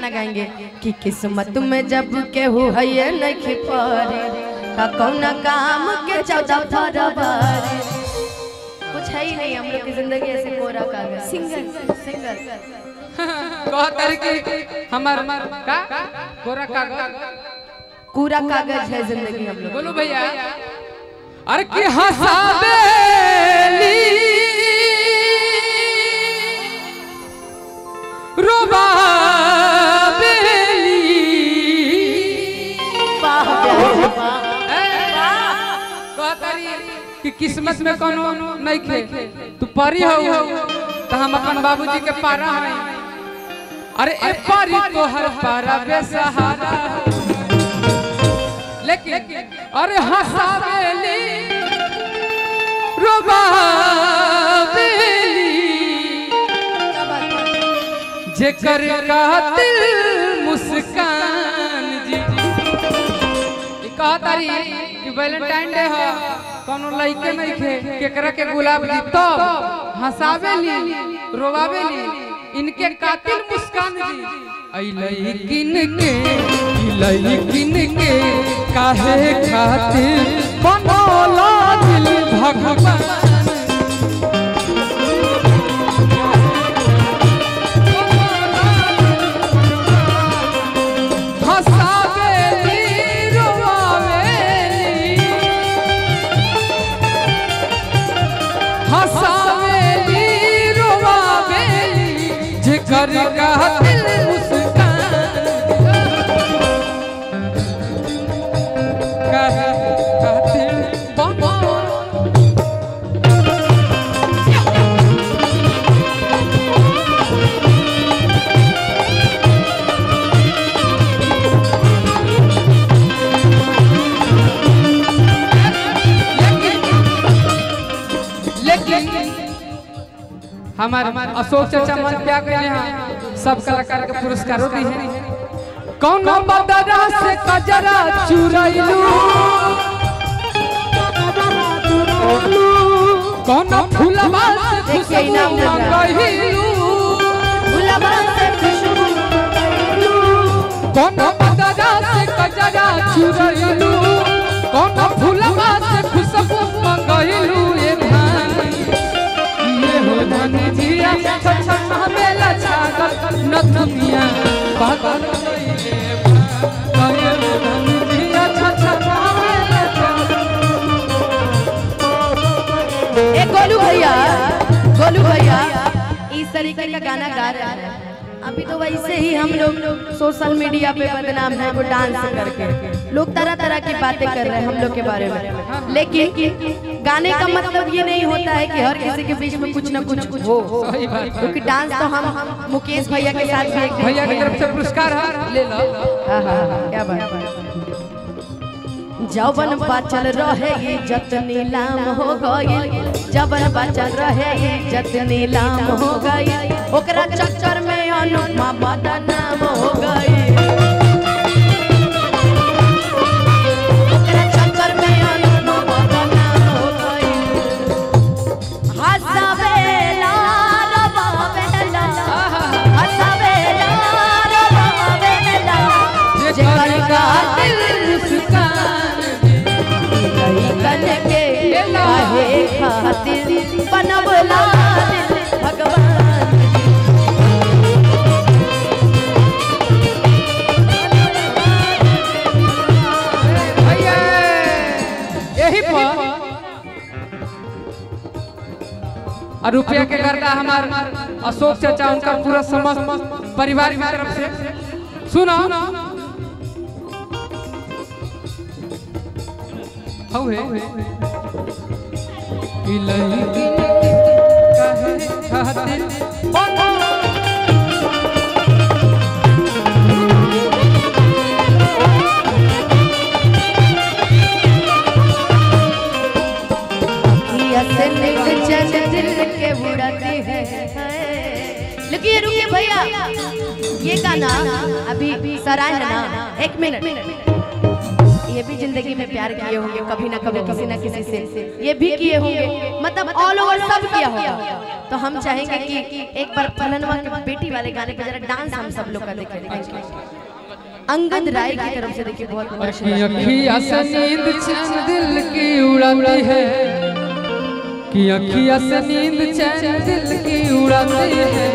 गाना गाएंगे कि किस्मत में जब केहू है नहीं पारे का कौना काम के 14 फरवरी कुछ है ही नहीं। हम लोग की जिंदगी ऐसे कोरा कागज सिंगल कहतर की हमार का कोरा कागज पूरा कागज है जिंदगी हम लोग। बोलो भैया अरे की हंसाबेली रोबाबेली कहतरी कि किस्मत में कोनो नहीं खे तू परी हो तो हम अपन बाबूजी के पारा है। अरे ए परी तो हर पारा बेसहारा लेकिन अरे हंसाबेली रोबाबेली जेकर कातिल मुस्कान जी कहतारी कि वैलेंटाइन डे है कोनो लइके नहीं खे केकरा के गुलाब दी तो हंसाबेली रोवाबेली इनके कातिल मुस्कान जी लइकिन के काहे खातिर बनौला दिल भगवान हंसाबेली रोवाबेली हंसाबेली रोवाबेली जेकर कातिल मुस्कान काहे खातिर बनौला हमारे अशोक चाचा मन क्या कहले हैं सब कलाकार के पुरस्कार दी है। कौन बदरा से कजरा चुरैलू कौन फूलवा से खुशबू मंगहिलू कौन बदरा से कजरा चुरैलू कौन फूलवा से खुशबू मंगहिलू ये धन जिया छछन बेला छागल न दुनिया पागल लइले कहे धन जिया छछन बेला ए गोलू भैया इस तरीके का गाना गा रहे हैं। अभी तो वैसे ही हम लोग सोशल मीडिया पे बदनाम है वो डांस करके लोग तरह तरह की बातें कर रहे हैं हम लोग के बारे में। लेकिन गाने का मतलब ये नहीं होता है कि हर किसी के बीच में कुछ न कुछ हो क्योंकि डांस तो हम मुकेश भैया के साथ भी भैया की तरफ से पुरस्कार है ले लो। क्या बात जवन बाचल रहे इज्जत नीलाम हो गई जवन बाचल रहे इज्जत नीलाम हो गई ओकरा चक्कर में अनुपमा बदनाम हो गई ओकरा चक्कर में अनुपमा बदनाम हो गई। हंसावेला रोवावेला हंसावेला रोवावेला जेकर कातिल मुस्कान के काहे खातिर बनवला दिल भगवान भैया यही पर और रुपया के गर्दा हमार अशोक चाचा उनका पूरा समस्त परिवार की तरफ से सुनो लेकिन रुकिए भैया ये गाना अभी सराय है ना 1 मिनट ये भी जिंदगी में प्यार किए होंगे कभी ना कभी किसी ना किसी से, ये भी किए होंगे, मतलब ऑल ओवर सब किया होगा। तो हम चाहेंगे कि एक बार फलनवा की बेटी वाले गाने पे जरा डांस हम सब लोग का देखें। अंगद राय की तरफ से देखिए बहुत अखियाँ से नींद चैन दिल की उड़ाती है, कि अखियाँ से नींद चैन दिल की उड़ाती है,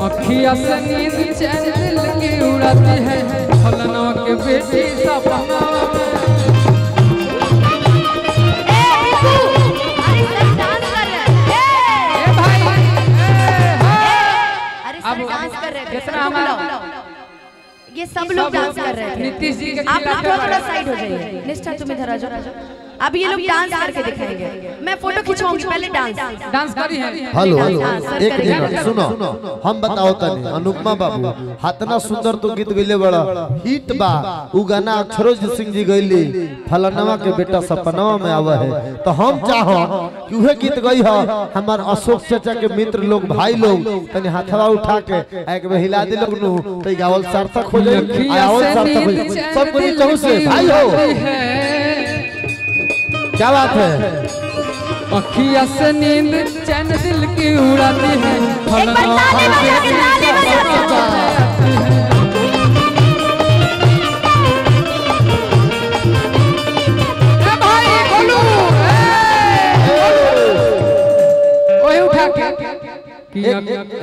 अखियाँ से नींद चैन दिल की उड़ाती है, फलनवा के बेटी सपना ये सब लोग डांस कर रहे थे। नीतीश जी के आप थोड़ा साइड हो जाइए। निष्ठा तुम इधर आ जाओ। अब ये लोग डांस करके दिखाएंगे। मैं फोटो खिंचवाऊंगी, पहले डांस करी है। हेलो एक मिनट सुनो, हम बताओ तनी अनुपमा बाबू हातना सुंदर तो गीत गइले बड़ा हिट बा, उ गाना अक्षरोज सिंह जी गइली फलनवा के बेटा सपनवा में आवा है। तो हम चाहो कि उहे गीत गई हो हमार अशोक चाचा के मित्र लोग भाई लोग तनी हाथवा उठा के एक बार हिला दे लोग नु तो गावल सार्थक हो जाई, आवल सार्थक हो जाई। सब कोई चाहू से भाई हो, क्या बात है। अखियाँ से नींद चैन दिल की उड़ाती है,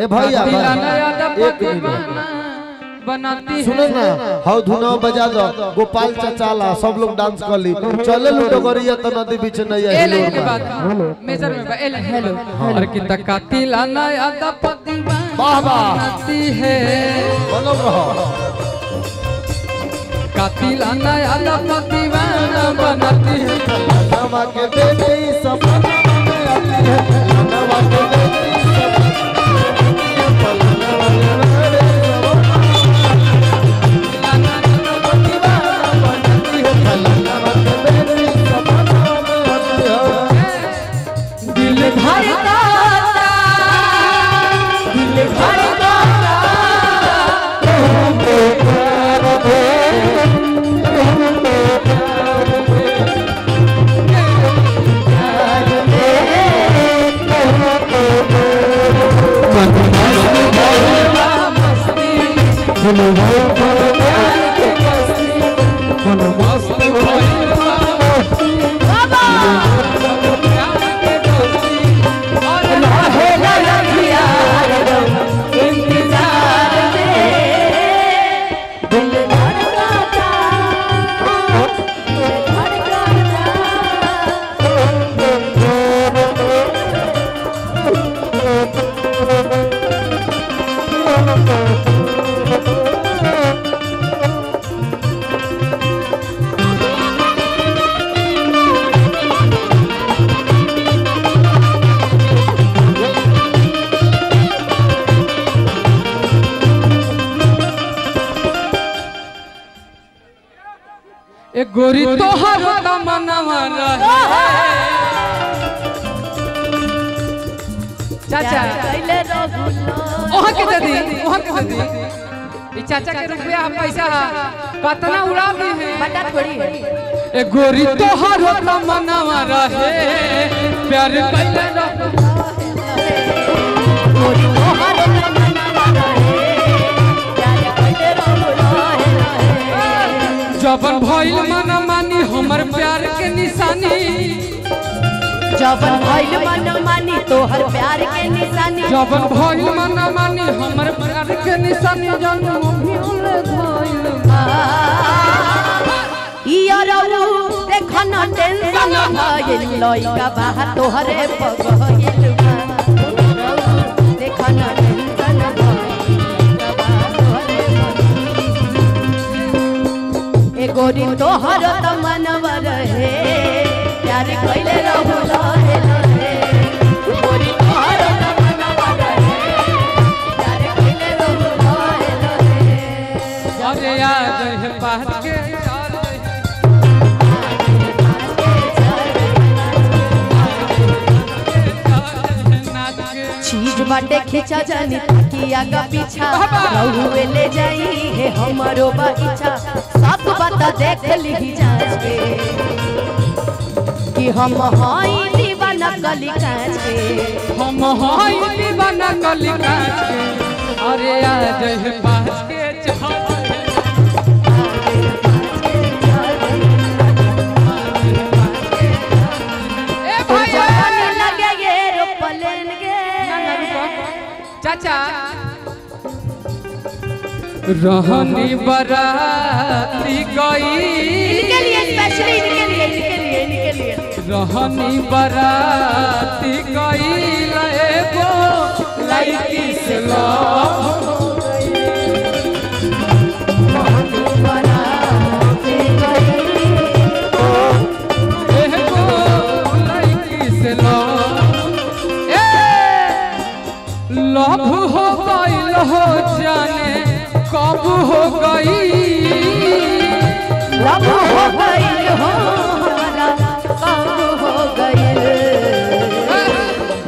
भैया बनाती सुनो ना, हाउ धुना बजा दो गोपाल चचाला सब लोग डांस कर ली, चले लूटो गरिया तो नदी बीच नहीं है। एले के बाद मेजर में एले हेलो और कि तकाती लाना यादा पदीवाना वाह वाह बनाती है, बोलो रहो काती लाना यादा पदीवाना बनाती है, नवा के बेटी सपना में आती है, नवा के बेटी एक गोरी तोहर तमन्ना रहे चाचा ओहा के दे दी, ओहा के दे दी ई चाचा के रुपया पैसा कतना उड़ा दी है बटा थोड़ी है। एक गोरी तोहर तमन्ना रहे प्यार कैले रहे, गोरी तोहर तमन्ना रहे प्यार कैले रहे, जबन भइल मन मानी हमर प्यार के निशानी, जबन भइल मन मानी तोहर प्यार के निशानी, जबन भइल मन मानी हमर प्यार के निशानी, जन्म भी उले भइल इयरऊ देखना टेंशन भइल लइका बाहर तोहरे पगइल देखना टेंशन ए गोरी तोहर तमन्ना रहे प्यार कैले रहू लहे लहे, गोरी तोहर तमन्ना रहे प्यार कैले रहू लहे लहे। अरे याद है बात के चीज बाटे खींचा जानी किया का पीछा रहुए ले जाई है हमरो बा इच्छा सब बता देख ली जांच के कि हम हाई दीवाना कली कांच के हम हाई दीवाना कली कांच के अरे आ जाए पास के ए भाई लगे ये रोपलेन गे चाचा रहनी बराती गई इनके लिए स्पेशली इनके लिए रहनी बराती गई एगो लड़की से लव हो गई हो जाने कब हो गई लव हो गई हो हमारा कब हो गई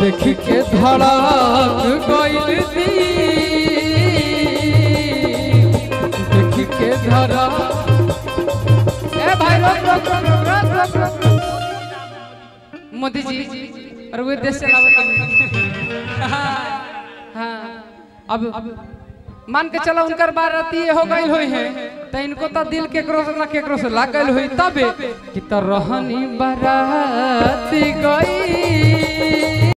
देख के धड़क गई देख के धड़क ए भाई रोक मोदी जी और वो देश से हाँ अब मान के चलो उनकर बाराती हो गई हुई है तो इनको तो दिल केकरो से ना केकरो से लाग गई हुई तबे कि तो रहनी बाराती गई।